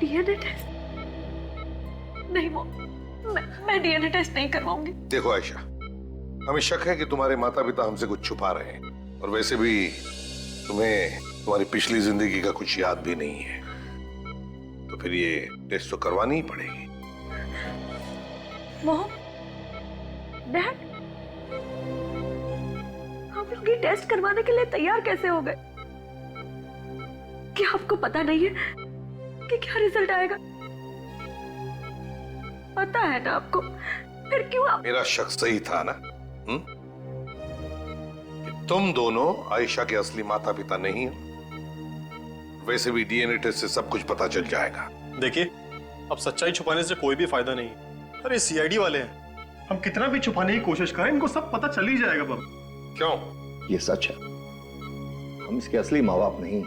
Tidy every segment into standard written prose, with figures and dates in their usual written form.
DNA test? नहीं वो मैं डीएनए टेस्ट नहीं करवाऊंगी। देखो आयशा, हमें शक है कि तुम्हारे माता पिता हमसे कुछ छुपा रहे हैं, और वैसे भी तुम्हें तुम्हारी पिछली जिंदगी का कुछ याद भी नहीं है, तो फिर ये टेस्ट तो करवानी ही पड़ेगी। मोहन, डैड, आप लोग ये टेस्ट करवाने के लिए तैयार कैसे हो गए? क्या आपको पता नहीं है कि क्या रिजल्ट आएगा? पता है ना आपको, फिर क्यों आप... मेरा शक सही था ना? कि तुम दोनों आयशा के असली माता पिता नहीं हो। वैसे भी डीएनए टेस्ट से सब कुछ पता चल जाएगा। देखिए, अब सच्चाई छुपाने से कोई भी फायदा नहीं। अरे सीआईडी वाले हैं, हम कितना भी छुपाने की कोशिश करें इनको सब पता चल ही जाएगा। बाबू क्यों? ये सच है, हम इसके असली माँ बाप नहीं।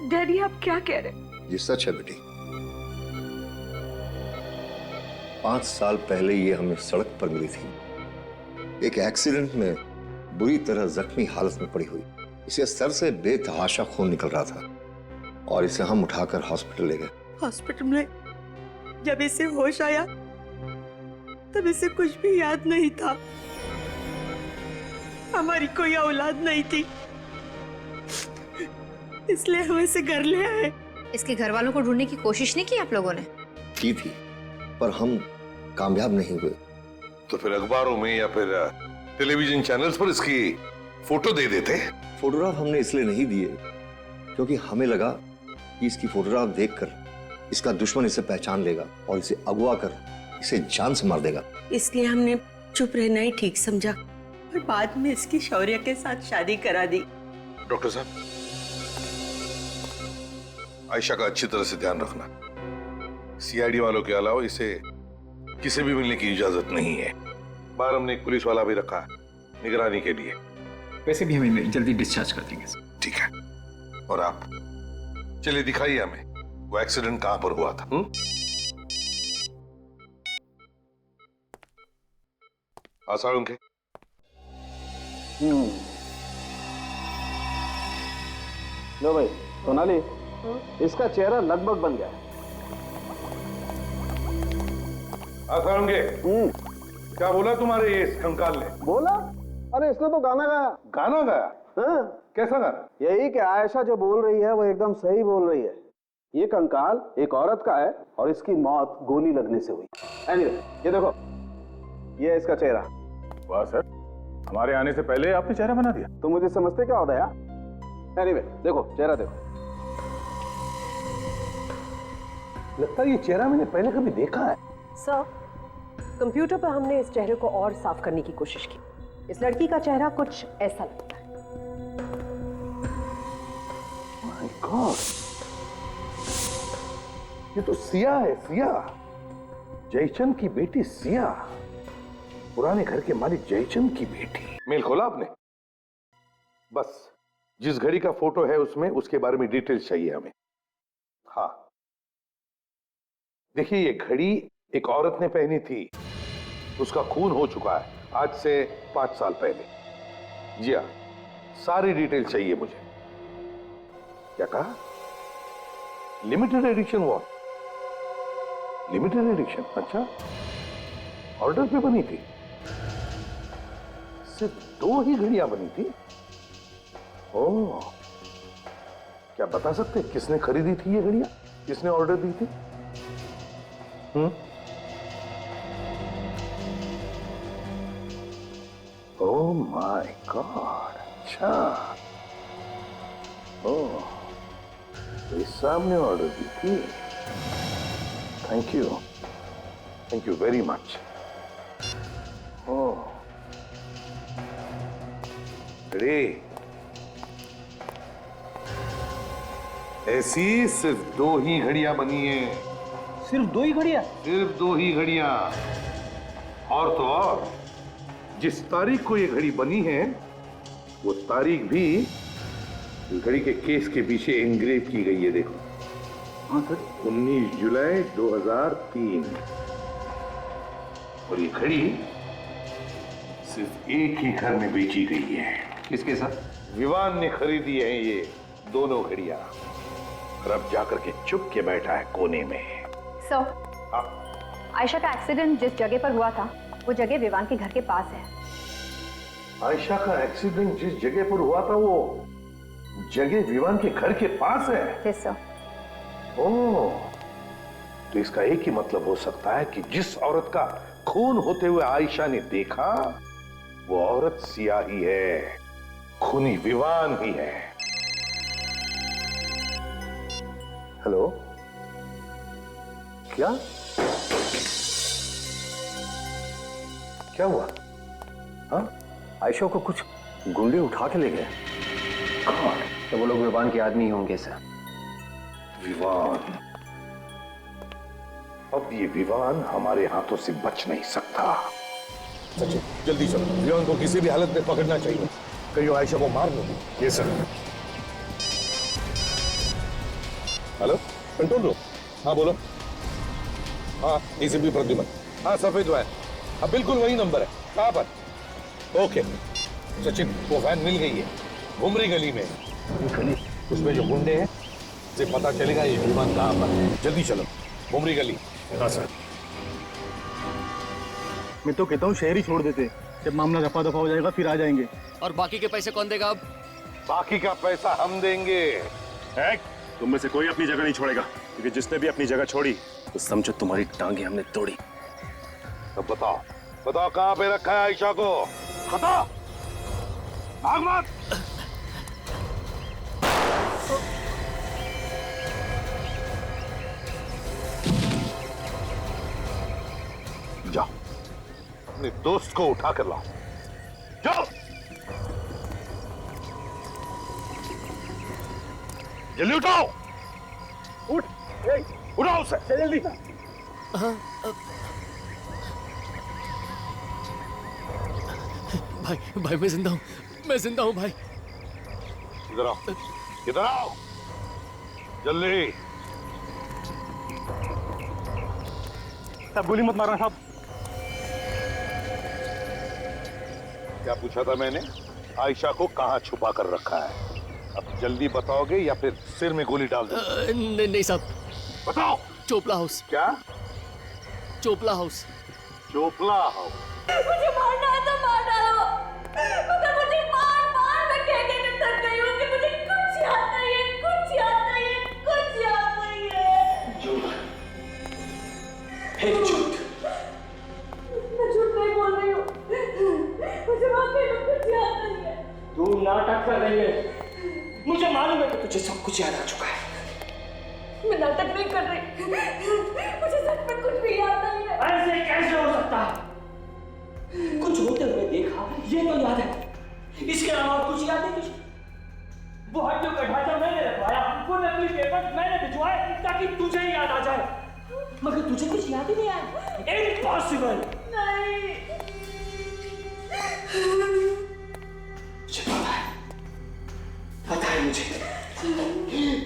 डैडी आप क्या कह रहे हैं? ये सच है बेटी। 5 साल पहले ये हमें सड़क पर मिली थी, एक एक्सीडेंट में बुरी तरह जख्मी हालत में पड़ी हुई। इसे सर से बेतहाशा खून निकल रहा था और इसे हम उठाकर हॉस्पिटल ले गए। हॉस्पिटल में जब इसे होश आया तब इसे कुछ भी याद नहीं था। हमारी कोई औलाद नहीं थी, इसलिए हम इसे घर ले आए। इसके घर वालों को ढूंढने की कोशिश नहीं की आप लोगों ने? की थी, पर हम कामयाब नहीं हुए। तो फिर अखबारों में या फिर टेलीविजन चैनल्स पर इसकी फोटो दे देते। फोटोग्राफ हमने इसलिए नहीं दिए क्योंकि हमें लगा कि इसकी फोटोग्राफ देखकर इसका दुश्मन इसे पहचान लेगा और इसे अगवा कर इसे जान से मार देगा। इसलिए हमने चुप रहना ही ठीक समझा और बाद में इसकी शौर्य के साथ शादी करा दी। डॉक्टर साहब, आयशा का अच्छी तरह से ध्यान रखना। सीआईडी वालों के अलावा इसे किसी भी मिलने की इजाजत नहीं है। बाहर हमने एक पुलिस वाला भी रखा है निगरानी के लिए। वैसे भी हमें जल्दी डिस्चार्ज कर देंगे। ठीक है, और आप चलिए दिखाइए हमें वो एक्सीडेंट कहां पर हुआ था। आसार उनके। लो भाई सोनाली, इसका चेहरा लगभग बन गया। आसार उनके। क्या बोला तुम्हारे ये कंकाल ने? बोला? अरे इसने तो गाना गाया। गाना गाया? हाँ? कैसा गाना? यही कि आयशा जो बोल रही है वो एकदम सही बोल रही है। ये कंकाल एक औरत का है और इसकी मौत गोली लगने से हुई। एनीवे, ये देखो, ये है इसका चेहरा। वाह सर, हमारे आने से पहले आपने चेहरा बना दिया। तुम मुझे समझते क्या होता है? एनीवे, देखो चेहरा देखो। लगता है ये चेहरा मैंने पहले कभी देखा है। सर, कंप्यूटर पर हमने इस चेहरे को और साफ करने की कोशिश की। इस लड़की का चेहरा कुछ ऐसा लगता है। माय गॉड, ये तो सिया है। सिया, जयचंद की बेटी सिया, पुराने घर के मालिक जयचंद की बेटी। मेल खोला आपने? बस जिस घड़ी का फोटो है उसमें उसके बारे में डिटेल्स चाहिए हमें। हाँ, देखिए ये घड़ी एक औरत ने पहनी थी, उसका खून हो चुका है आज से 5 साल पहले। जी हाँ, सारी डिटेल चाहिए मुझे। क्या कहा? Limited edition? What limited edition? अच्छा, ऑर्डर पे बनी थी? सिर्फ 2 ही घड़ियां बनी थी? ओह, क्या बता सकते किसने खरीदी थी ये घड़ियां? किसने ऑर्डर दी थी? ओह माय गॉड, अच्छा। ओह, तो इस सामने ऑर्डर दी थी। Thank you very much. Oh, अरे ऐसी सिर्फ 2 ही घड़ियां बनी है। सिर्फ 2 ही घड़ियां? सिर्फ 2 ही घड़ियां। और तो और जिस तारीख को ये घड़ी बनी है वो तारीख भी इस घड़ी के केस के पीछे एनग्रेव की गई है। देखो, 19 जुलाई 2003। और ये घड़ी सिर्फ एक ही घर में बेची गई है। किसके साथ? विवान ने खरीदी है ये दोनों घड़ियां, और अब जाकर के चुप के बैठा है कोने में। सो हाँ? आयशा का एक्सीडेंट जिस जगह पर हुआ था वो जगह विवान के घर के पास है। आयशा का एक्सीडेंट जिस जगह पर हुआ था वो जगह विवान के घर के पास है। Yes sir. ओह, तो इसका एक ही मतलब हो सकता है कि जिस औरत का खून होते हुए आयशा ने देखा वो औरत सिया ही है, खूनी विवान ही है। हेलो, क्या क्या हुआ? हाँ, आयशा को कुछ गुंडे उठा के ले गए। तो वो लोग विवान के आदमी होंगे सर। विवान, अब ये विवान हमारे हाथों से बच नहीं सकता। सचिन, जल्दी चलो, विवान को किसी भी हालत में पकड़ना चाहिए, कहीं वो आयशा को मार नहीं। ये सर। Hello, control room. हाँ बोलो। हाँ, एसीपी प्रद्युमन। हाँ, सफेद वैन। हाँ, बिल्कुल वही नंबर है। कहाँ पर? ओके सचिन, वो वैन मिल गई है, घुमरी गली में। गली? उसमें जो गुंडे हैं से पता चलेगा ये विमान कहाँ पर है। जल्दी चलो, घुमरी गली। हाँ सर। मैं तो कहता हूँ शहर ही छोड़ देते, जब मामला रफा दफा हो जाएगा फिर आ जाएंगे। और बाकी के पैसे कौन देगा अब? बाकी का पैसा हम देंगे। तुम में से कोई अपनी जगह नहीं छोड़ेगा, क्योंकि जिसने भी अपनी जगह छोड़ी तो समझो तुम्हारी टांगे हमने तोड़ी। अब बताओ, बताओ कहाँ पे रखा है आयशा को? बताओ, भाग मत। जाओ, अपने दोस्त को उठा कर लाओ। जाओ, जल्दी उठाओ। उठ, उठाओ उसे जल्दी। भाई भाई मैं जिंदा हूँ, मैं जिंदा हूँ भाई। इधर आओ, इधर आओ, जल्दी। साहब गोली मत मारना साहब। क्या पूछा था मैंने? आयशा को कहाँ छुपा कर रखा है? अब जल्दी बताओगे या फिर सिर में गोली डाल दो? नहीं साहब। बताओ। चोपला हाउस। क्या? चोपला हाउस। चोपला हाउस? मुझे मारना है तो मार डालो, मगर मुझे मार मार मैं कहने में थक गई हूँ कि मुझे कुछ याद नहीं है, कुछ याद नहीं है, कुछ याद नहीं है। झूठ, फिर झूठ। मैं झूठ नहीं बोल रही हूँ, मुझे वाकई में कुछ याद नहीं है। तू नाटक कर रही है, मुझे मालूम है कि तुझे सब कुछ याद आ चुका है। मैं नाटक नहीं कर रही, मुझे सच में कुछ भी याद नहीं है। ऐसे कैसे हो सकता है? कुछ होते हुए देखा ये तो याद है, इसके अलावा कुछ याद है तुझे? वो हड्डियों का ढांचा मैंने रखवाया, वो नकली पेपर मैंने भिजवाए ताकि तुझे ही याद आ जाए, मगर तुझे कुछ याद ही नहीं आया। इम्पॉसिबल। नहीं, पता है मुझे,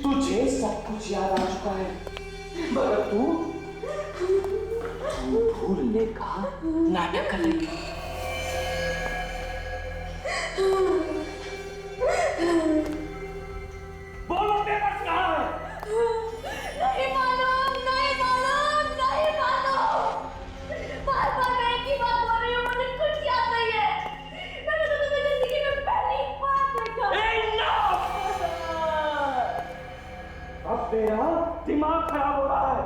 तुझे सब कुछ याद आ चुका है, मगर तू भूलने का नाटक कर रही है। बोलो पेपर्स कहाँ है? नहीं मालूम, नहीं मालूम, नहीं मालूम। बार बार मैं एक ही बात बोल रही हूँ, मुझे कुछ याद नहीं है। मैंने तो तुम्हें जिंदगी में पहली बार देखा। अब तेरा दिमाग खराब हो रहा है,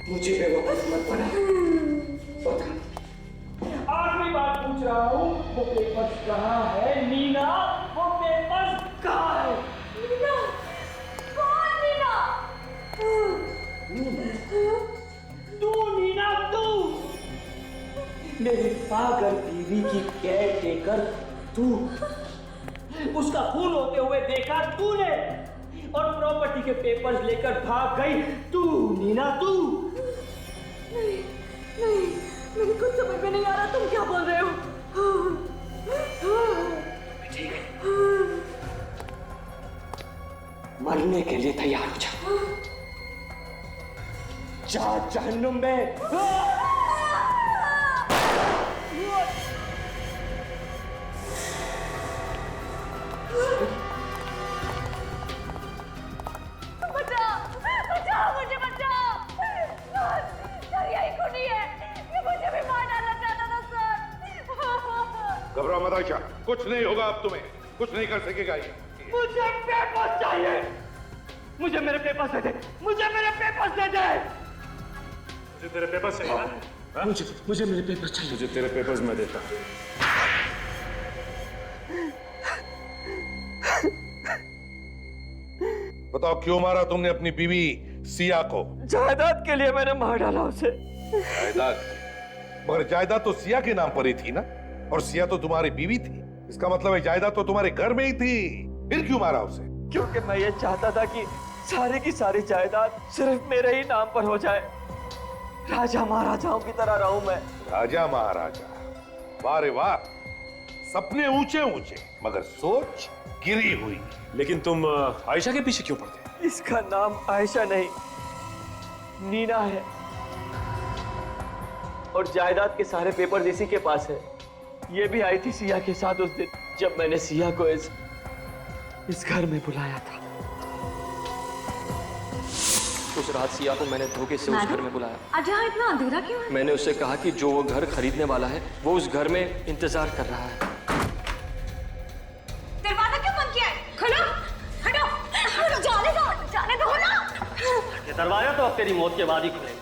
मुझे बेवकूफ मत बना। बता, आखिरी बात पूछ रहा हूँ, वो पेपर्स कहाँ है? नीना, वो पेपर्स कहाँ है? नीना? कौन नीना? तू नीना, तू मेरी पागल बीवी की केयर टेकर, तू उसका खून होते हुए देखा तूने, और प्रॉपर्टी के पेपर्स लेकर भाग गई तू नीना, तू। नहीं, नहीं, मेरे कुछ समझ में नहीं आ रहा, तुम क्या बोल रहे हो? ठीक है, मरने के लिए तैयार हो जा, जा जहन्नुम में। बचाओ, बचाओ, मुझे बचाओ। आयशा, कुछ नहीं होगा अब तुम्हें, कुछ नहीं कर सकेगा ये। मुझे पेपर्स चाहिए, मुझे मेरे पेपर्स दे दे, मुझे मेरे पेपर्स दे दे। मुझे तेरे पेपर्स चाहिए ना? मुझे मेरे पेपर्स चाहिए। मुझे तेरे पेपर्स मैं देता हूं। बताओ क्यों मारा तुमने अपनी बीवी सिया को? जायदाद के लिए मैंने मार डाला उसे। जायदाद? मगर जायदाद तो सिया के नाम पर ही थी ना, और सिया तो तुम्हारी बीवी थी। इसका मतलब है जायदाद तो तुम्हारे घर में ही थी, फिर क्यों मारा उसे? क्योंकि मैं ये चाहता था कि सारी की सारी जायदाद सिर्फ मेरे ही नाम पर हो जाए। राजा महाराजाओं की तरह रहूं मैं। राजा महाराजा? वाह रे वाह, सपने ऊंचे ऊंचे मगर सोच गिरी हुई। लेकिन तुम आयशा के पीछे क्यों पड़ते? इसका नाम आयशा नहीं, नीना है, और जायदाद के सारे पेपर इसी के पास है। ये भी आई थी सिया के साथ उस दिन जब मैंने सिया को इस घर में बुलाया था। उस रात सिया को मैंने धोखे से उस घर में बुलाया। आज यहाँ इतना अंधेरा क्यों है? मैंने उससे कहा कि जो वो घर खरीदने वाला है वो उस घर में इंतजार कर रहा है। दरवाजा क्यों बंद किया है? खोलो, हटो, जाने दो ना। ये दरवाजा तो अब तेरी मौत के बाद ही खुलेगा।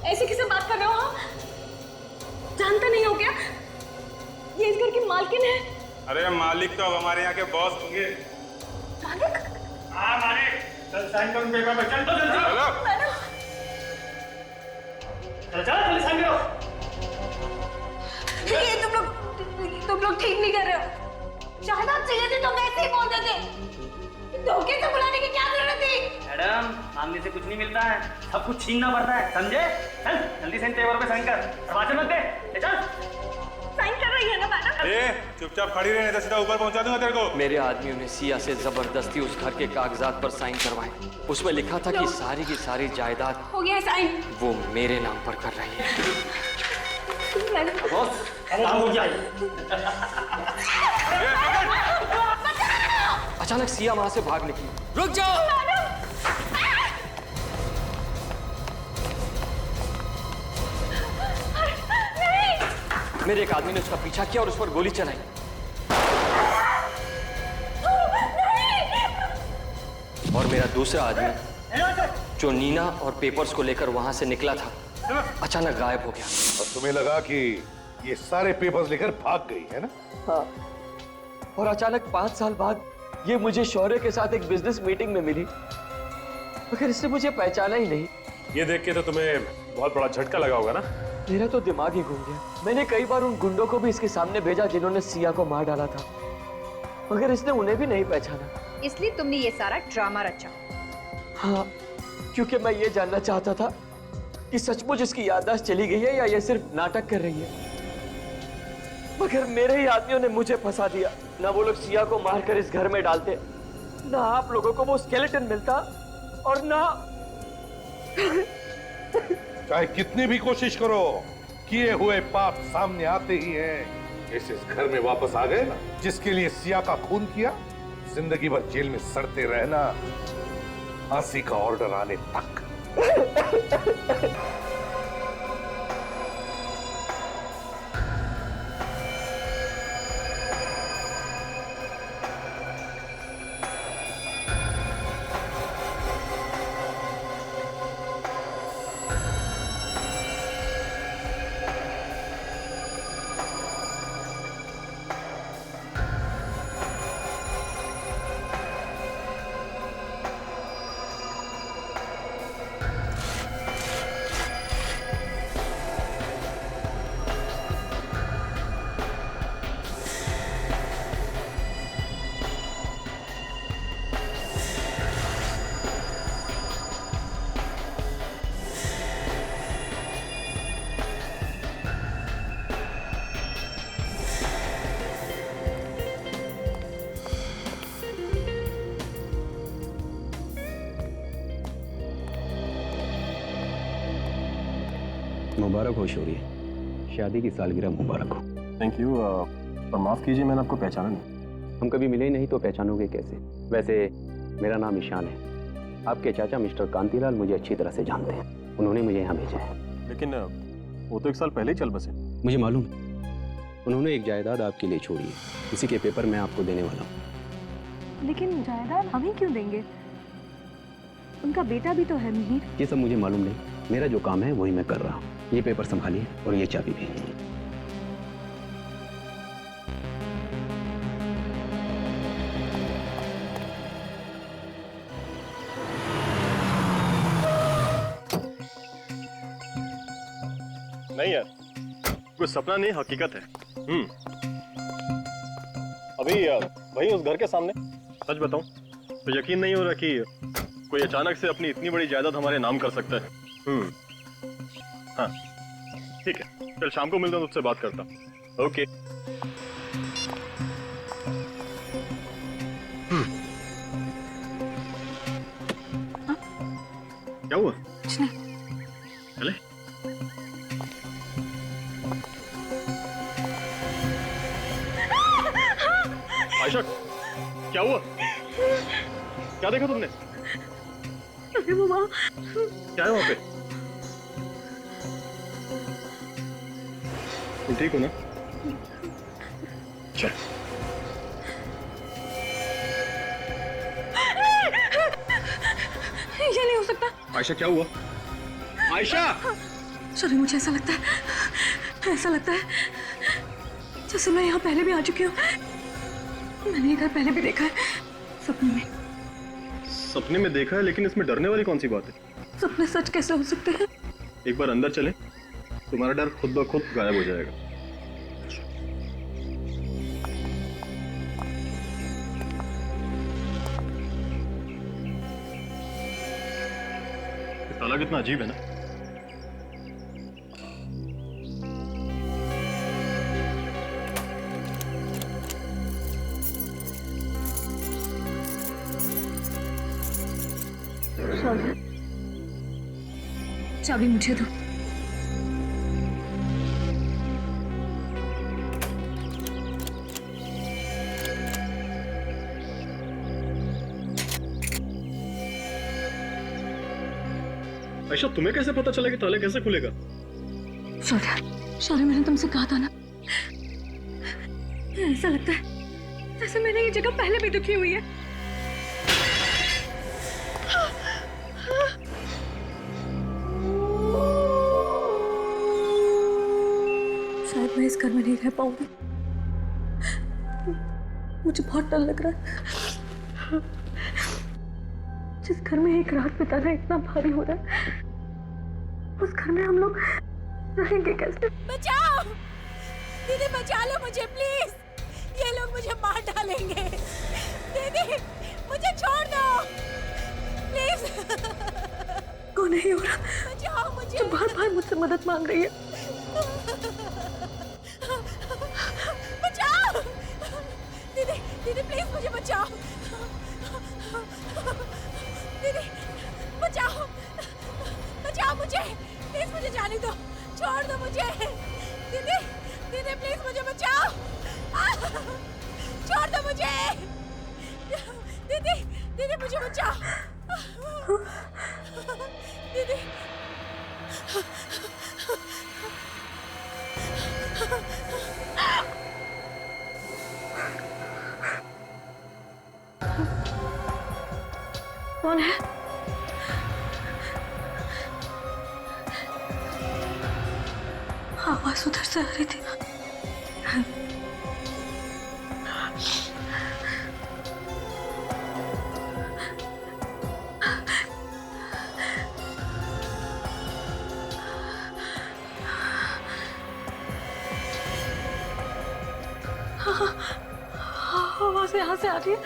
ऐसे किसे बात कर रहे हो आप? जानता नहीं हो क्या? ये इस घर की मालकिन है। अरे मालिक तो अब हमारे यहाँ के बॉस होंगे। मालिक? हाँ मालिक, चल साइन करो पेपर पे, चल तो जल्दी। चल जल्दी साइन करो। ये तुम लोग ठीक नहीं कर रहे हो। जायदाद चाहिए थी तो वैसे ही बोल देते। धोखे से बुलाने की क्या जरूरत थी? मैडम, मांगने से कुछ नहीं मिलता है, सब कुछ छीनना पड़ता है, समझे? चल जल्दी साइन पेपर पे साइन कर, दरवाजे मत दे, ले चल। साइन कर रही है ना मैडम? चुपचाप खड़ी रहने तो सीधा ऊपर पहुंचा दूंगा तेरे को। मेरे आदमियों ने सिया से जबरदस्ती उस घर के कागजात पर साइन करवाए। उसमें लिखा था कि सारी की सारी जायदाद हो गया साइन। वो मेरे नाम पर कर रही है। बॉस, काम हो गया। अचानक सिया वहां से भाग निकली। रुक जाओ। मेरे एक आदमी ने उसका पीछा किया और उस पर गोली चलाई। और मेरा दूसरा आदमी जो नीना और पेपर्स को लेकर वहां से निकला था, अचानक गायब हो गया। और तुम्हें लगा कि ये सारे पेपर्स लेकर भाग गई है ना? हाँ, और अचानक 5 साल बाद ये मुझे शौर्य के साथ एक बिजनेस मीटिंग में मिली, मगर इसने मुझे पहचाना ही नहीं। ये देख के तो तुम्हें बहुत बड़ा झटका लगा होगा ना? मेरा तो दिमाग ही घूम गया। मैंने कई बार उन गुंडों को भी इसके सामने भेजा जिन्होंने सिया को मार डाला था, मगर इसने उन्हें भी नहीं पहचाना। इसलिए तुमने ये सारा ड्रामा रचा? हाँ, क्योंकि मैं ये जानना चाहता था कि सचमुच इसकी याददाश्त चली गई है या ये सिर्फ नाटक कर रही है। मगर मेरे ही आदमियों ने मुझे फंसा दिया। ना वो लोग सिया को मारकर इस घर में डालते, ना आप लोगों को वो स्केलेटन मिलता, और ना चाहे कितनी भी कोशिश करो, किए हुए पाप सामने आते ही हैं। इस घर में वापस आ गए ना, जिसके लिए सिया का खून किया, जिंदगी भर जेल में सड़ते रहना, फांसी का ऑर्डर आने तक। मुबारक हो शौर्य, शादी की सालगिरह मुबारक हो। थैंक यू, पर माफ कीजिए मैंने आपको पहचाना नहीं। हम कभी मिले नहीं तो पहचानोगे कैसे? वैसे मेरा नाम ईशान है। आपके चाचा मिस्टर कांतीलाल मुझे अच्छी तरह से जानते हैं, उन्होंने मुझे यहाँ भेजा है। लेकिन वो तो 1 साल पहले ही चल बसे। मुझे मालूम है, उन्होंने एक जायदाद आपके लिए छोड़ी है, इसी के पेपर मैं आपको देने वाला हूँ। लेकिन जायदाद हम ही क्यों देंगे? उनका बेटा भी तो है मिहिर। ये सब मुझे मालूम नहीं, मेरा जो काम है वही मैं कर रहा हूँ। ये पेपर संभालिए और ये चाबी भी। नहीं यार, कुछ सपना नहीं, हकीकत है। अभी वही उस घर के सामने, सच बताऊं तो यकीन नहीं हो रहा कि कोई अचानक से अपनी इतनी बड़ी जायदाद हमारे नाम कर सकता है। हाँ ठीक है, कल शाम को मिलता हूँ, तुझसे बात करता हूँ। ओके। क्या हुआ? कुछ नहीं। चले। आयशा, क्या हुआ? क्या देखा तुमने? अरे वो वहाँ। क्या है वहाँ पे? तुम ठीक हो ना? चल। ये नहीं हो सकता। आयशा क्या हुआ? आयशा! सॉरी, मुझे ऐसा लगता है जैसे मैं यहाँ पहले भी आ चुकी हूँ। मैंने ये घर पहले भी देखा है, सपने में। सपने में देखा है, लेकिन इसमें डरने वाली कौन सी बात है? सपने सच कैसे हो सकते हैं? एक बार अंदर चले, तुम्हारा डर खुद ब खुद गायब हो जाएगा। ताला कितना अजीब है ना। चाबी मुझे दो। आयशा, तुम्हें कैसे पता चला कि ताला कैसे खुलेगा? शौर्य, मैंने तुमसे कहा था ना, ऐसा लगता है जैसे मैंने ये जगह पहले भी देखी हुई है। शायद मैं इस घर में नहीं रह पाऊंगी। मुझे बहुत डर लग रहा है। जिस घर में एक रात बिताना इतना भारी हो रहा है, उस घर में हम लोग रहेंगे कैसे? बचाओ! दीदी बचा लो मुझे प्लीज, ये लोग मुझे मार डालेंगे। दीदी मुझे छोड़ दो प्लीज। कौन है ये औरत? बचाओ मुझे। जो बार-बार मुझसे मदद मांग रही है। बचाओ! दीदी प्लीज मुझे बचाओ। दीदी बचाओ मुझे प्लीज, मुझे जाने दो, छोड़ दो मुझे। दीदी प्लीज मुझे बचाओ, छोड़ दो मुझे। दीदी मुझे बचाओ। दीदी कौन है? आवाज उधर से आ रही थी। आवाज यहाँ से आ रही है।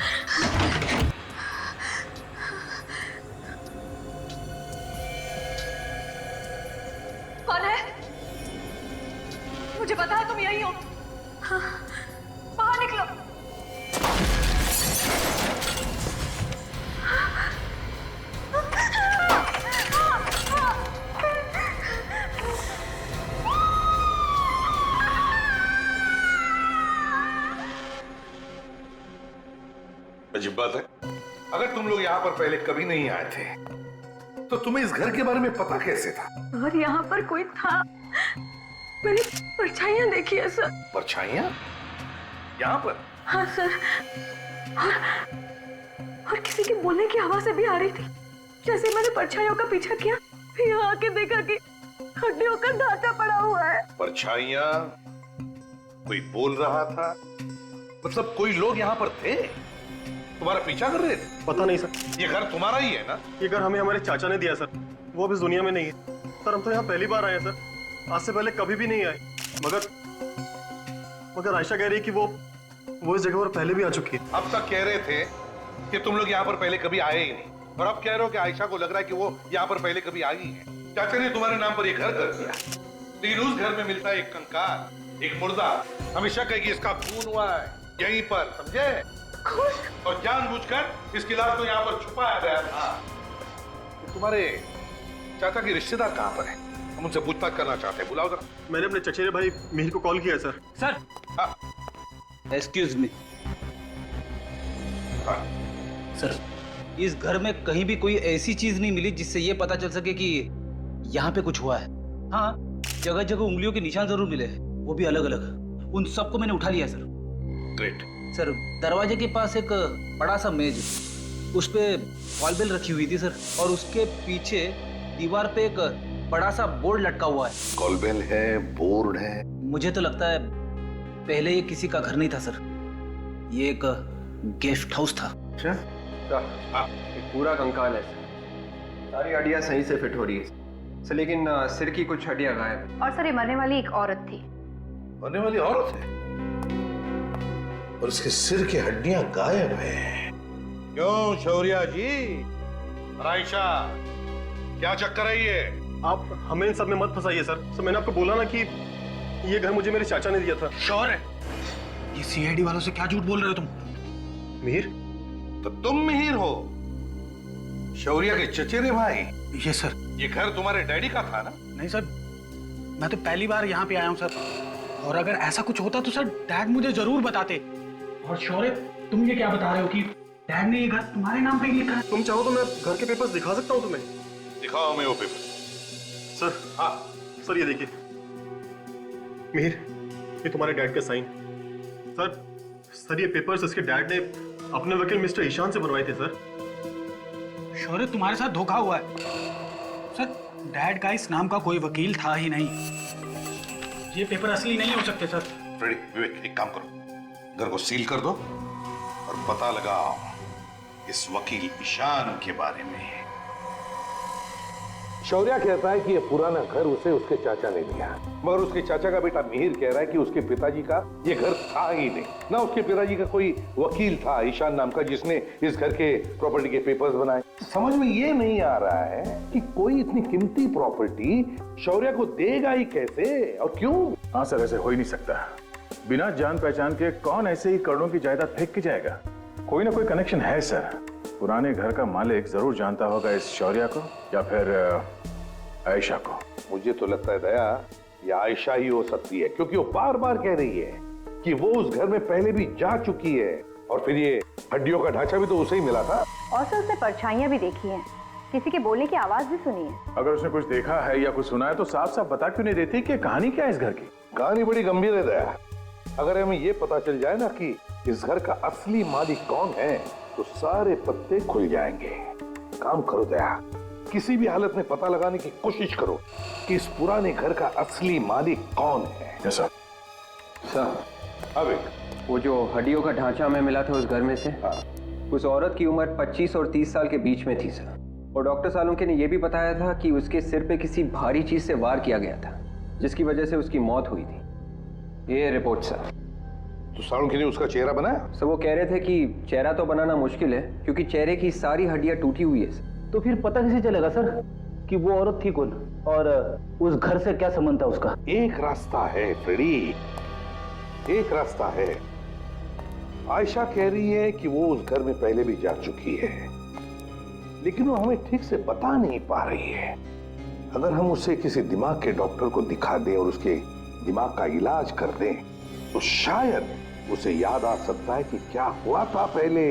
कौन है? मुझे पता है तुम यही हो। हाँ, बाहर निकलो। अजीब बात है, अगर तुम लोग यहाँ पर पहले कभी नहीं आए थे तो तुम्हें इस घर के बारे में पता कैसे था? और यहाँ पर कोई था मैंने परछाइयां देखी है सर। परछाइयां? यहाँ पर? हाँ सर, और किसी के बोलने की आवाज भी आ रही थी। जैसे मैंने परछाइयों का पीछा किया, फिर यहाँ आके देखा कि हड्डियों का ढांचा पड़ा हुआ है। परछाइयां? कोई बोल रहा था? मतलब कोई लोग यहाँ पर थे, तुम्हारा पीछा कर रहे थे? पता नहीं सर। ये घर तुम्हारा ही है ना? ये घर हमें हमारे चाचा ने दिया सर, वो अब इस दुनिया में नहीं है सर। हम तो यहाँ पहली बार आए हैं सर, आज से पहले कभी भी नहीं आए। मगर आयशा कह रही है कि वो इस जगह पर पहले भी आ चुकी है। अब तक कह रहे थे कि तुम लोग यहाँ पर पहले कभी आए ही नहीं, और अब कह रहे हो कि आयशा को लग रहा है कि वो यहाँ पर पहले कभी आई है। चाचा ने तुम्हारे नाम पर ये घर कर दिया, लेकिन उस घर में मिलता है एक कंकाल, एक मुर्दा। हमेशा कहेगी इसका खून हुआ है यहीं पर, समझे? और जानबूझकर इसकी लाश को यहाँ पर छुपाया गया था। तुम्हारे चाचा के रिश्तेदार कहाँ पर है? हम उनसे पूछताछ करना चाहते हैं, बुलाओ जरा। मैंने अपने चचेरे भाई मिहिर को कॉल किया sir. Sir, excuse me sir, इस घर में कहीं भी कोई ऐसी चीज नहीं मिली जिससे ये पता चल सके कि यहाँ पे कुछ हुआ है। हाँ, जगह जगह उंगलियों के निशान जरूर मिले हैं, वो भी अलग अलग। उन सबको मैंने उठा लिया सर। ग्रेट। सर, दरवाजे के पास एक बड़ा सा मेज, उस पे वॉल बेल रखी हुई थी सर, और उसके पीछे दीवार पे एक बड़ा सा बोर्ड लटका हुआ है। कॉल बेल है, बोर्ड है। मुझे तो लगता है पहले ये किसी का घर नहीं था सर, ये एक गेस्ट हाउस था। अच्छा, एक पूरा कंकाल है सर, सारी हड्डियां सही से फिट हो रही है सर, लेकिन सिर की कुछ हड्डियां गायब है। और सर, ये मरने वाली एक औरत थी। मरने वाली औरत है और उसके सिर की हड्डियां गायब है। क्यों शौर्या जी? आयशा, क्या चक्कर है ये? आप हमें इन सब में मत फंसाइए सर। सर, मैंने आपको बोला ना कि ये घर मुझे मेरे चाचा ने दिया था। श्योर है? ये सीआईडी वालों से क्या झूठ बोल रहे हो तुम? मिहिर? तो तुम मिहिर हो, शौर्या के चचेरे भाई? ये सर। ये घर तुम्हारे डैडी का था ना? नहीं सर, मैं तो पहली बार यहाँ पे आया हूँ सर, और अगर ऐसा कुछ होता तो सर डैड मुझे जरूर बताते। और शौर्य, तुम ये क्या बता रहे हो कि डैड ने ये घर तुम्हारे नाम पे ही लिखा है? तुम चाहो तो मैं घर के पेपर्स दिखा सकता हूँ तुम्हें। दिखाओ हमें वो पेपर। सर, हाँ सर, ये देखिए मिहिर, ये तुम्हारे डैड का साइन। सर, ये पेपर्स इसके डैड ने अपने वकील मिस्टर ईशान से बनवाए थे सर। शौर्य, तुम्हारे साथ धोखा हुआ है सर। डैड का इस नाम का कोई वकील था ही नहीं। ये पेपर असली नहीं हो सकते सर। फ्रेडी, विवेक, एक काम करो, घर को सील कर दो और पता लगाओ इस वकील ईशान के बारे में। शौर्या कहता है कि ये पुराना घर उसे उसके चाचा ने दिया, मगर उसके चाचा का बेटा मिहिर कह रहा है कि उसके पिताजी का ये घर था ही नहीं, ना उसके पिताजी का कोई वकील था ईशान नाम का जिसने इस घर के प्रॉपर्टी के पेपर्स बनाए। समझ में ये नहीं आ रहा है कि कोई इतनी कीमती प्रॉपर्टी शौर्या को देगा ही कैसे और क्यों? हाँ सर, ऐसे हो ही नहीं सकता। बिना जान पहचान के कौन ऐसे ही करोड़ों की जायदाद फेंक के जाएगा? कोई ना कोई कनेक्शन है सर। पुराने घर का मालिक जरूर जानता होगा इस शौर्या को, या फिर आयशा को। मुझे तो लगता है दया, ये आयशा ही हो सकती है, क्योंकि वो बार बार कह रही है कि वो उस घर में पहले भी जा चुकी है, और फिर ये हड्डियों का ढांचा भी तो उसे ही मिला था। और सर, उसने परछाइयां भी देखी हैं, किसी के बोलने की आवाज भी सुनी है। अगर उसने कुछ देखा है या कुछ सुना है तो साफ साफ बता क्यों नहीं देती कि कहानी क्या है इस घर की? कहानी बड़ी गंभीर है दया। अगर हमें ये पता चल जाए ना कि इस घर का असली मालिक कौन है, तो सारे पत्ते खुल जाएंगे। काम करो दया, किसी भी हालत में पता लगाने की कोशिश करो कि इस पुराने घर का असली मालिक कौन है। सर, अब वो जो हड्डियों का ढांचा हमें मिला था उस घर में से, उस औरत की उम्र 25 और 30 साल के बीच में थी सर। और डॉक्टर सालुंके ने यह भी बताया था कि उसके सिर पे किसी भारी चीज से वार किया गया था, जिसकी वजह से उसकी मौत हुई थी। ये रिपोर्ट सर। तो सालुंके ने उसका चेहरा बनाया? सर, वो कह रहे थे कि चेहरा तो बनाना मुश्किल है क्योंकि चेहरे की सारी हड्डियां टूटी हुई है सर। तो फिर पता कैसे चलेगा सर कि वो औरत थी कौन, और उस घर से क्या संबंध था उसका? एक रास्ता है फ्रेडी, एक रास्ता है। आयशा कह रही है कि वो उस घर में पहले भी जा चुकी है, लेकिन वो हमें ठीक से बता नहीं पा रही है। अगर हम उसे किसी दिमाग के डॉक्टर को दिखा दें और उसके दिमाग का इलाज कर दें, तो शायद उसे याद आ सकता है कि क्या हुआ था पहले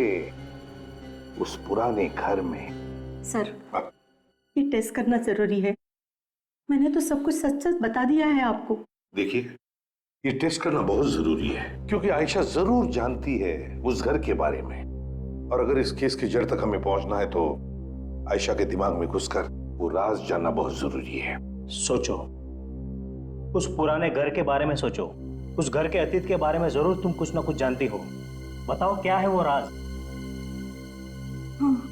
उस पुराने घर में। सर, ये टेस्ट करना जरूरी है। मैंने तो सब कुछ सच सच बता दिया है आपको। देखिए, ये टेस्ट करना बहुत जरूरी है, क्योंकि आयशा जरूर जानती है उस घर के बारे में, और अगर इस केस की जड़ तक हमें पहुंचना है तो आयशा के दिमाग में घुसकर वो राज जानना बहुत जरूरी है। सोचो, उस पुराने घर के बारे में सोचो, उस घर के अतीत के बारे में जरूर तुम कुछ ना कुछ जानती हो। बताओ क्या है वो राज? हाँ,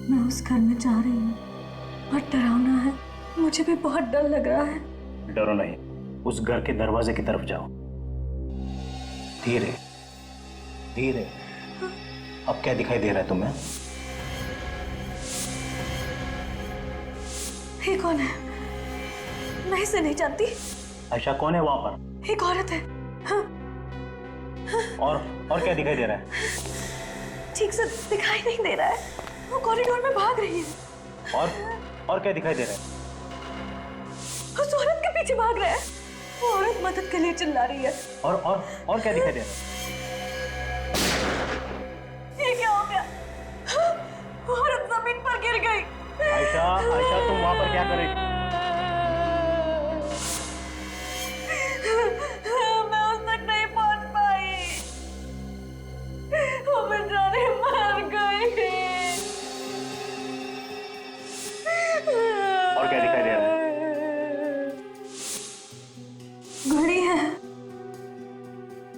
मैं उस घर में जा रही हूँ, बहुत डरावना है, मुझे भी बहुत डर लग रहा है। डरो नहीं, उस घर के दरवाजे की तरफ जाओ, धीरे धीरे। अब क्या दिखाई दे रहा है तुम्हें? ये कौन है? मैं इसे नहीं जानती। आयशा कौन है वहां पर? एक औरत है। हाँ। और क्या दिखाई दे रहा है? ठीक से दिखाई नहीं दे रहा है, वो कॉरिडोर में भाग रही है। और क्या दिखाई दे रहा है? उस औरत के पीछे भाग रहा है, वो औरत मदद के लिए चिल्ला रही है। और क्या दिखाई दे रहा है? ये क्या हो गया? वो औरत जमीन पर गिर गई। आयशा तुम वहां पर क्या कर रही थी? मैं उस तक नहीं पहुंच पाई, वो बेचारी मर गई। और क्या दिखाई दे रहा है? घड़ी है।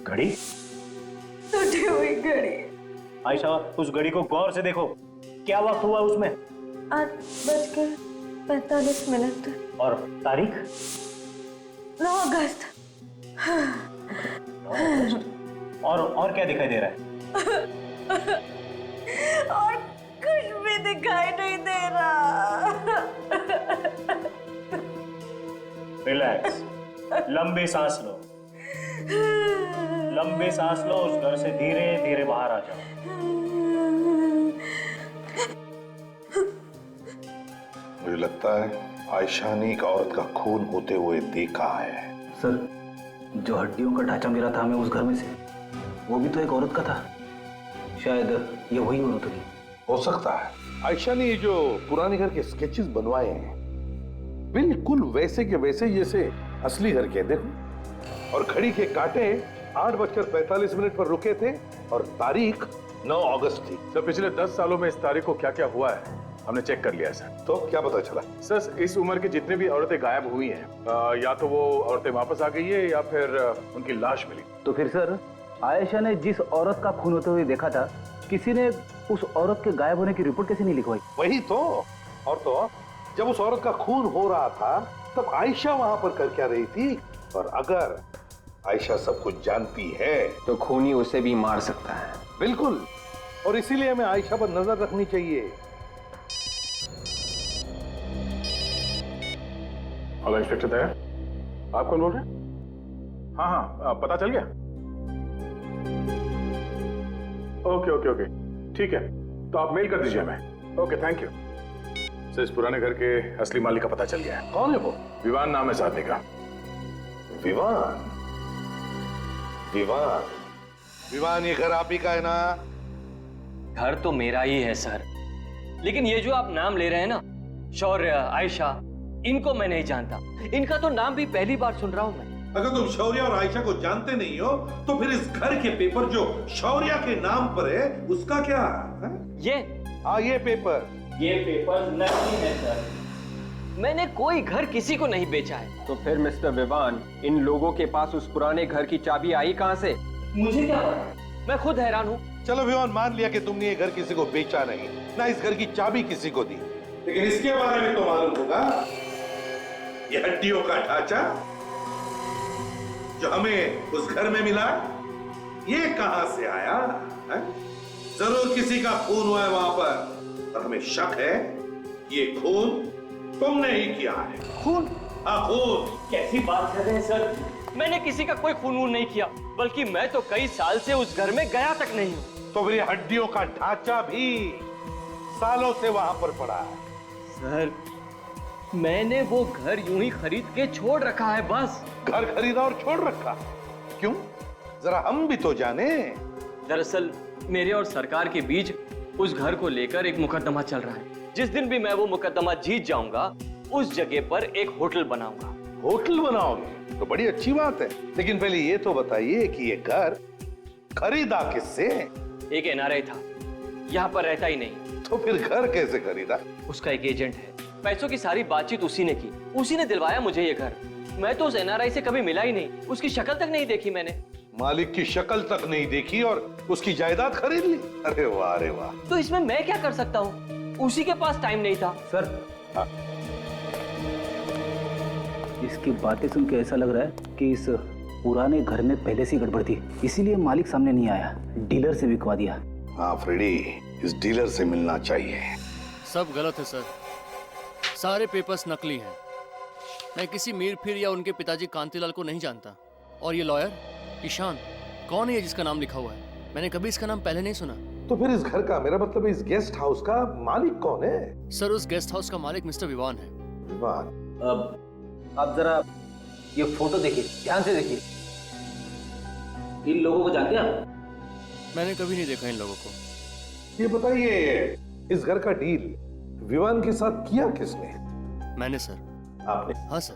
घड़ी? टूटी हुई घड़ी। आयशा, उस घड़ी को गौर से देखो, क्या वक्त हुआ उसमें? 8:45। और तारीख? 9 अगस्त। और क्या दिखाई दे रहा है? और कुछ भी दिखाई नहीं दे रहा। रिलैक्स, लंबी सांस लो, लंबी सांस लो। उस घर से धीरे धीरे बाहर आ जाओ। मुझे लगता है आयशा ने एक औरत का खून होते हुए देखा है। सर, जो हड्डियों का ढांचा मिला था हमें उस घर में से, वो भी तो एक औरत का था। शायद ये वही औरत होगी। हो सकता है आयशा ने ये जो पुराने घर के स्केचेस बनवाए हैं बिल्कुल वैसे के वैसे जैसे असली घर के, देखो। और घड़ी के कांटे 8:45 पर रुके थे और तारीख 9 अगस्त थी। सर, पिछले 10 सालों में इस तारीख को क्या क्या हुआ है हमने चेक कर लिया सर। तो क्या पता चला? सर, इस उम्र की जितने भी औरतें गायब हुई हैं, या तो वो औरतें वापस आ गई है या फिर उनकी लाश मिली। तो फिर सर, आयशा ने जिस औरत का खून होते हुए देखा था, किसी ने उस औरत के गायब होने की रिपोर्ट कैसे नहीं लिखवाई? वही तो। और तो जब उस औरत का खून हो रहा था तब आयशा वहां पर कर क्या रही थी? और अगर आयशा सब कुछ जानती है तो खूनी उसे भी मार सकता है। बिल्कुल, और इसीलिए हमें आयशा पर नजर रखनी चाहिए। हेलो इंस्पेक्टर दया, आप कौन बोल रहे हैं? हाँ, पता चल गया? ओके, ठीक है, तो आप मेल कर दीजिए हमें। Okay, thank you. सर, इस पुराने घर के असली मालिक का पता चल गया है। कौन है वो? विवान नाम है इस आदमी का। विवान? विवान, ये घर आप ही का है ना? घर तो मेरा ही है सर, लेकिन ये जो आप नाम ले रहे हैं ना, शौर्य, आयशा, इनको मैं नहीं जानता। इनका तो नाम भी पहली बार सुन रहा हूं मैं। अगर तुम शौर्य और आयशा को जानते नहीं हो तो फिर इस घर के पेपर जो शौर्य के नाम पर है उसका क्या है? ये पेपर नकली है सर। मैंने कोई घर किसी को नहीं बेचा है। तो फिर मिस्टर विवान, इन लोगों के पास उस पुराने घर की चाबी आई कहां से? मुझे क्या पता, मैं खुद हैरान हूँ। चलो विवान, मान लिया कि तुमने ये घर किसी को बेचा नहीं, ना इस घर की चाबी किसी को दी, लेकिन इसके बारे में तो मालूम होगा। ये हड्डियों का ढांचा जो हमें उस घर में मिला, ये कहां से आया है? जरूर किसी का खून हुआ है वहां पर, और हमें शक है ये खून तुमने ही किया है। खून? हाँ, खून। कैसी बात कर रहे हैं सर? मैंने किसी का कोई खून नहीं किया, बल्कि मैं तो कई साल से उस घर में गया तक नहीं हूँ। तो फिर हड्डियों का ढांचा भी सालों से वहां पर पड़ा है। सर, मैंने वो घर यूं ही खरीद के छोड़ रखा है बस। घर खरीदा और छोड़ रखा? क्यों? जरा हम भी तो जाने। दरअसल मेरे और सरकार के बीच उस घर को लेकर एक मुकदमा चल रहा है। जिस दिन भी मैं वो मुकदमा जीत जाऊंगा, उस जगह पर एक होटल बनाऊंगा। होटल बनाओगे तो बड़ी अच्छी बात है, लेकिन पहले ये तो बताइए कि ये घर खरीदा किससे? एक एनआरआई था, यहाँ पर रहता ही नहीं। तो फिर घर कैसे खरीदा? उसका एक एजेंट है, पैसों की सारी बातचीत उसी ने की, उसी ने दिलवाया मुझे ये घर। मैं तो उस एनआरआई से कभी मिला ही नहीं, उसकी शक्ल तक नहीं देखी मैंने। मालिक की शक्ल तक नहीं देखी और उसकी जायदाद खरीद ली? अरे वाह, अरे वाह। तो इसमें मैं क्या कर सकता हूँ? उसी के पास टाइम नहीं था। सर, इसकी बातें सुन के ऐसा लग रहा है कि इस पुराने घर में पहले से गड़बड़ थी, इसीलिए मालिक सामने नहीं आया, डीलर से बिकवा दिया। हाँ फ्रेडी, इस डीलर से मिलना चाहिए। सब गलत है सर, सारे पेपर्स नकली हैं। मैं किसी मीर फिर या उनके पिताजी कांतिलाल को नहीं जानता। और ये लॉयर ईशान कौन है जिसका नाम लिखा हुआ है? मैंने कभी इसका नाम पहले नहीं सुना। तो फिर इस घर का, मेरा मतलब इस गेस्ट हाउस का मालिक कौन है? सर, उस गेस्ट हाउस का मालिक मिस्टर विवान है। विवान? अब आप जरा ये फोटो देखिए, ध्यान से देखिए। इन लोगों को जानते हैं आप? मैंने कभी नहीं देखा इन लोगों को। ये बताइए, इस घर का डील विवान के साथ किया किसने? मैंने सर। आपने? हाँ सर,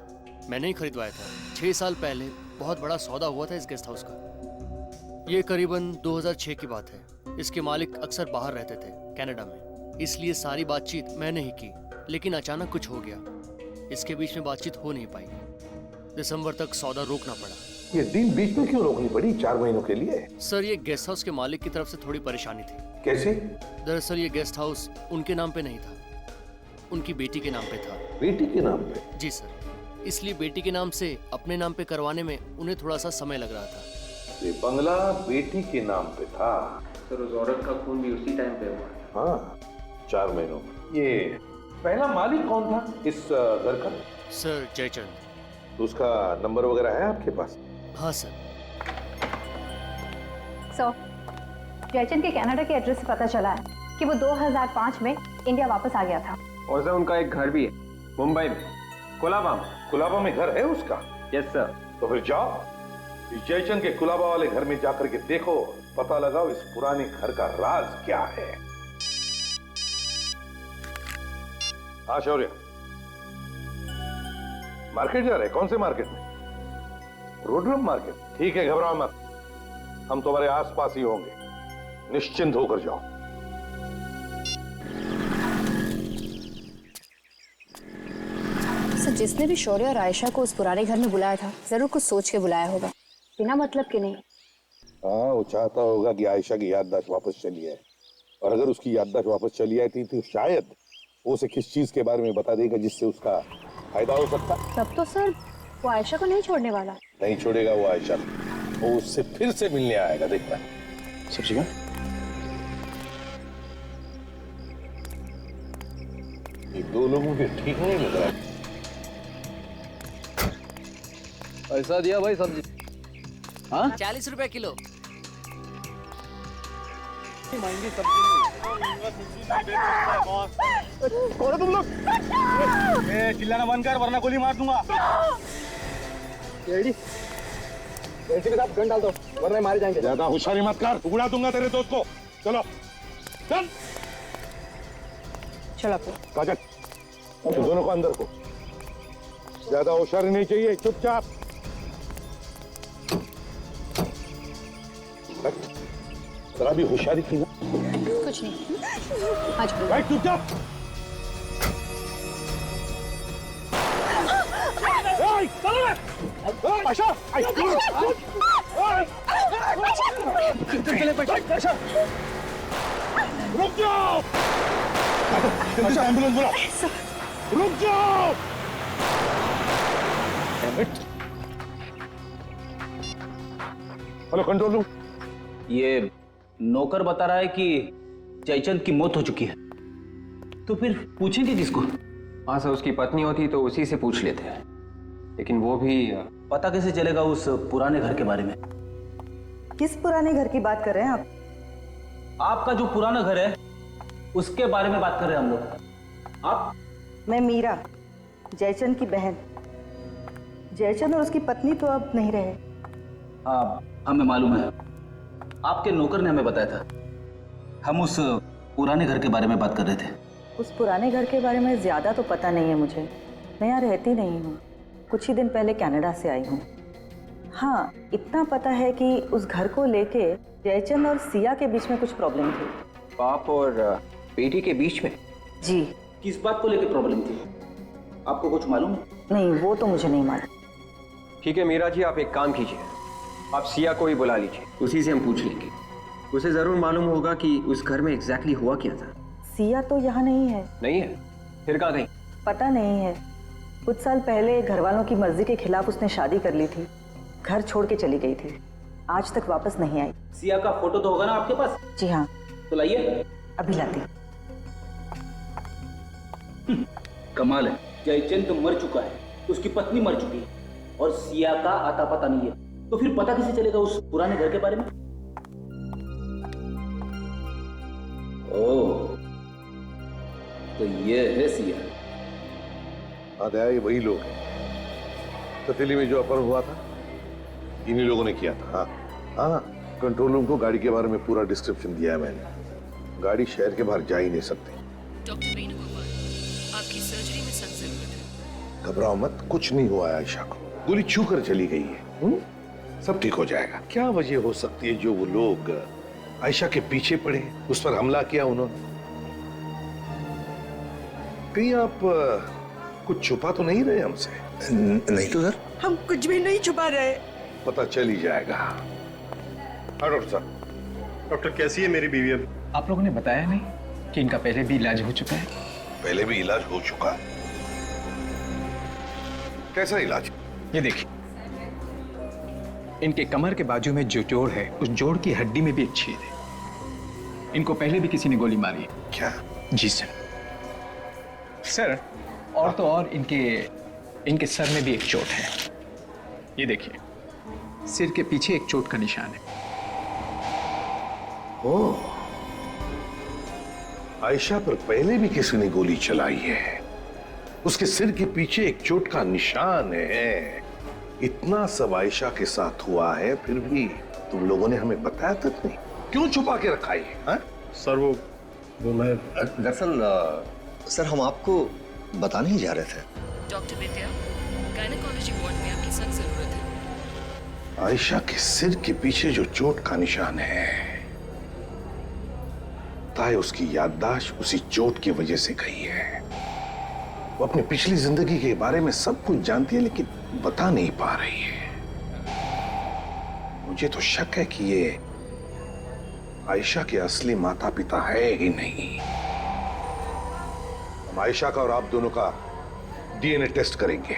मैंने ही खरीदवाया था। 6 साल पहले बहुत बड़ा सौदा हुआ था इस गेस्ट हाउस का। ये करीबन 2006 की बात है। इसके मालिक अक्सर बाहर रहते थे, कनाडा में, इसलिए सारी बातचीत मैंने ही की। लेकिन अचानक कुछ हो गया, इसके बीच में बातचीत हो नहीं पाई। दिसंबर तक सौदा रोकना पड़ा। ये डील बीच में क्यों रोकनी पड़ी 4 महीनों के लिए? सर, ये गेस्ट हाउस के मालिक की तरफ से थोड़ी परेशानी थी। कैसे? दरअसल ये गेस्ट हाउस उनके नाम पे नहीं था, उनकी बेटी के नाम पे था। बेटी के नाम पे? जी सर, इसलिए बेटी के नाम से अपने नाम पे करवाने में उन्हें थोड़ा सा समय लग रहा था। ये बंगला बेटी के नाम पे था? सर, उस औरत का खून भी उसी टाइम पे हुआ। हाँ, 4 महीनों। ये पहला मालिक कौन था इस घर का? सर, जयचंद। तो उसका नंबर वगैरह है आपके पास? हाँ सर। जयचंद के कनाडा के एड्रेस से पता चला है कि वो 2005 में इंडिया वापस आ गया था। और सर, उनका एक घर भी है मुंबई में, कुलाबा में। कुलाबा में घर है उसका? Yes sir. तो फिर जाओ, इस जयचंद के कुलाबा वाले घर में जाकर के देखो, पता लगाओ इस पुराने घर का राज क्या है। हाँ शौर्य, मार्केट जा रहे? कौन से मार्केट में? रोडरम मार्केट? ठीक है, घबराओ मत, हम तुम्हारे आसपास ही होंगे, निश्चिंत होकर जाओ। सर, जिसने भी शौर्य और आयशा को उस पुराने घर में बुलाया था, जरूर कुछ सोच के बुलाया होगा, बिना मतलब के नहीं। हाँ, वो चाहता होगा कि आयशा की याददाश्त वापस चली आए, और अगर उसकी याददाश्त वापस चली आई थी तो शायद वो उसे किस चीज के बारे में बता देगा जिससे उसका फायदा हो सकता। तब तो सर वो आयशा को नहीं छोड़ने वाला। नहीं छोड़ेगा वो आयशा, वो उससे फिर से मिलने आएगा, देखना। सब ठीक है? ये दो लोगों के ठीक नहीं लग रहा है। पैसा दिया भाई सब्जी? हाँ, 40 रुपए किलो। महंगी सब्जी कौन तुम लोग? चिल्लाना बंद कर वरना गोली मार दूंगा। रेडी के साथ गन डाल दो वरना मारे जाएंगे। ज्यादा होशियारी मत कर, उड़ा दूंगा तेरे दोस्त को। चलो चल चलो काजल, तुम दोनों को अंदर को। ज्यादा होशियारी नहीं चाहिए, चुपचाप। जरा भी होशियारी की ना। कुछ नहीं, आज बैठ चुपचाप। रुक जाओ, एम्बुलेंस बुलाओ। रुक जाओ। Hello control room. ये नौकर बता रहा है कि जयचंद की मौत हो चुकी है, तो फिर पूछेंगे किसको? हाँ सर, उसकी पत्नी होती तो उसी से पूछ लेते हैं, लेकिन वो भी पता कैसे चलेगा उस पुराने घर के बारे में? किस पुराने घर की बात कर रहे हैं आप? आपका जो पुराना घर है उसके बारे में बात कर रहे हैं हम लोग। आप? मैं मीरा, जयचंद की बहन। जयचंद और उसकी पत्नी तो अब नहीं रहे। हमें मालूम है, आपके नौकर ने हमें बताया था। हम उस पुराने घर के बारे में बात कर रहे थे। उस पुराने घर के बारे में ज्यादा तो पता नहीं है मुझे, मैं यहाँ रहती नहीं हूँ। कुछ ही दिन पहले कनाडा से आई हूँ। हाँ, इतना पता है कि उस घर को लेके जयचंद और सिया के बीच में कुछ प्रॉब्लम थी। बाप और बेटी के बीच में? जी। किस बात को लेकर प्रॉब्लम थी, आपको कुछ मालूम है? नहीं, वो तो मुझे नहीं मालूम। ठीक है मीरा जी, आप एक काम कीजिए, आप सिया को ही बुला लीजिए, उसी से हम पूछ लेंगे। उसे जरूर मालूम होगा कि उस घर में एग्जैक्टली हुआ क्या था। सिया तो यहाँ नहीं है। नहीं है? फिर कहाँ गई? पता नहीं है। कुछ साल पहले घर वालों की मर्जी के खिलाफ उसने शादी कर ली थी, घर छोड़ के चली गई थी, आज तक वापस नहीं आई। सिया का फोटो तो होगा ना आपके पास? जी हाँ। तो लाइए। अभी लाती। कमाल है, जयचंद तो मर चुका है, उसकी पत्नी मर चुकी है और सिया का आता पता नहीं है, तो फिर पता कैसे चलेगा उस पुराने घर के बारे में? ओह, तो ये है सिया। आदया, ये वही लोग हैं। पतीली में जो अपहरण हुआ था, इन्हीं लोगों ने किया था। हाँ हाँ, कंट्रोल रूम को गाड़ी के बारे में पूरा डिस्क्रिप्शन दिया है मैंने। गाड़ी शहर के बाहर जा ही नहीं सकती। डॉक्टर वेणुगोपाल, आपकी सर्जरी में सख्त जरूरत है। घबराओ मत, कुछ नहीं हुआ है आयशा को, गोली छू कर चली गई है। सब ठीक हो जाएगा। क्या वजह हो सकती है जो वो लोग आयशा के पीछे पड़े, उस पर हमला किया उन्होंने? कहीं आप कुछ छुपा तो नहीं रहे हमसे? नहीं तो सर, हम कुछ भी नहीं छुपा रहे। पता चल ही जाएगा। हाँ डॉक्टर साहब। डॉक्टर कैसी है मेरी बीवी अब? आप लोगों ने बताया नहीं कि इनका पहले भी इलाज हो चुका है? पहले भी इलाज हो चुका? कैसा इलाज? ये देखिए, इनके कमर के बाजू में जो जोड़ है, उस जोड़ की हड्डी में भी एक छेद है। इनको पहले भी किसी ने गोली मारी है। क्या? जी सर, और तो और इनके सर में भी एक चोट है। ये देखिए, सिर के पीछे एक चोट का निशान है। ओह, आयशा पर पहले भी किसी ने गोली चलाई है, उसके सिर के पीछे एक चोट का निशान है। इतना सब आयशा के साथ हुआ है, फिर भी तुम लोगों ने हमें बताया तक नहीं। क्यों छुपा के रखा है? सर वो मैं दरअसल सर, हम आपको बताने ही जा रहे थे। डॉक्टर विद्या, गायनेकोलॉजी वार्ड में आपकी सख्त जरूरत है। आयशा के सिर के पीछे जो चोट का निशान है, ताए उसकी याददाश्त उसी चोट की वजह से गई है। वो अपनी पिछली जिंदगी के बारे में सब कुछ जानती है, लेकिन बता नहीं पा रही है। मुझे तो शक है कि ये आयशा के असली माता पिता है ही नहीं। हम आयशा का और आप दोनों का डीएनए टेस्ट करेंगे।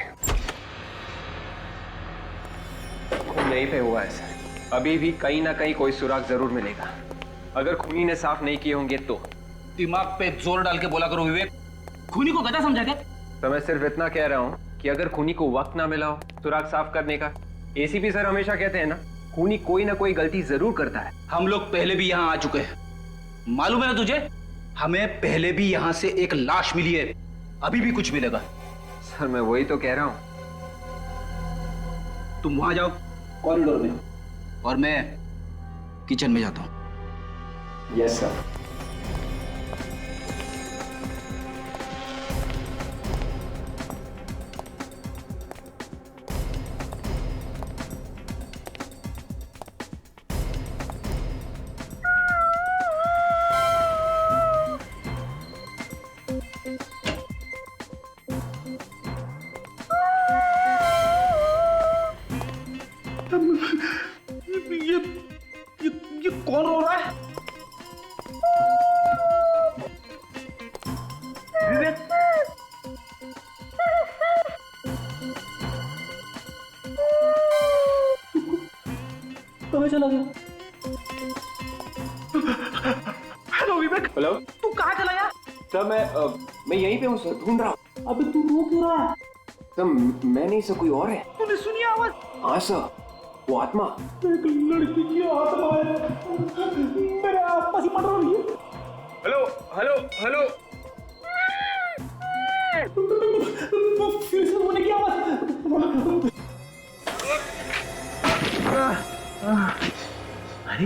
यहीं पे हुआ है सर, अभी भी कहीं ना कहीं कोई सुराग जरूर मिलेगा। अगर खूनी ने साफ नहीं किए होंगे तो। दिमाग पे जोर डाल के बोला करो विवेक, खूनी को गधा समझा क्या? तो मैं सिर्फ इतना कह रहा हूँ कि अगर खूनी को वक्त ना मिला हो सुराग साफ करने का, एसीपी सर हमेशा कहते हैं ना, खूनी कोई ना कोई गलती जरूर करता है। हम लोग पहले भी यहाँ आ चुके हैं, मालूम है ना तुझे? हमें पहले भी यहाँ से एक लाश मिली है, अभी भी कुछ मिलेगा। सर मैं वही तो कह रहा हूँ। तुम वहां जाओ कॉरिडोर में, और मैं किचन में जाता हूँ। Yes sir. ये कौन रो रहा है? विवेक, कहाँ चला गया? हेलो विवेक। हेलो, तू कहाँ चला गया? सर मैं यहीं पे हूँ सर, ढूंढ रहा हूँ। अबे तू रो क्यों रहा है? सर मैं नहीं सर, कोई और है। तूने सुनी आवाज? हाँ सर, वो आत्मा। एक लड़की की आत्मा है, मेरे आसपास ही मर रही है। हेलो हेलो हेलो, फिर से रोने की आवाज। अरे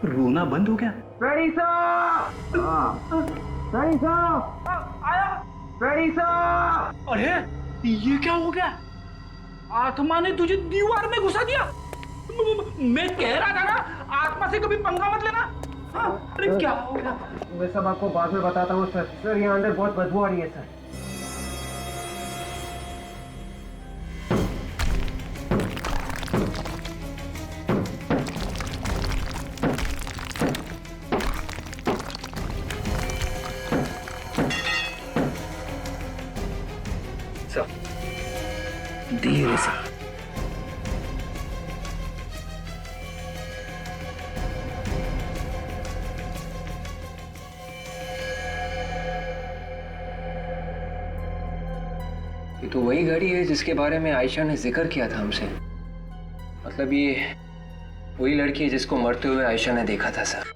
रोना बंद हो गया। रेडी सर, रेडी सर, आया। Ready sir. अरे ये क्या हो गया? आत्मा ने तुझे दीवार में घुसा दिया? मैं कह रहा था ना, आत्मा से कभी पंगा मत लेना। हाँ, अरे क्या हो गया? मैं सब आपको बाद में बताता हूँ सर। सर यहाँ अंदर बहुत बदबू आ रही है सर। धीरे से। ये तो वही घड़ी है जिसके बारे में आयशा ने जिक्र किया था हमसे। मतलब ये वही लड़की है जिसको मरते हुए आयशा ने देखा था सर।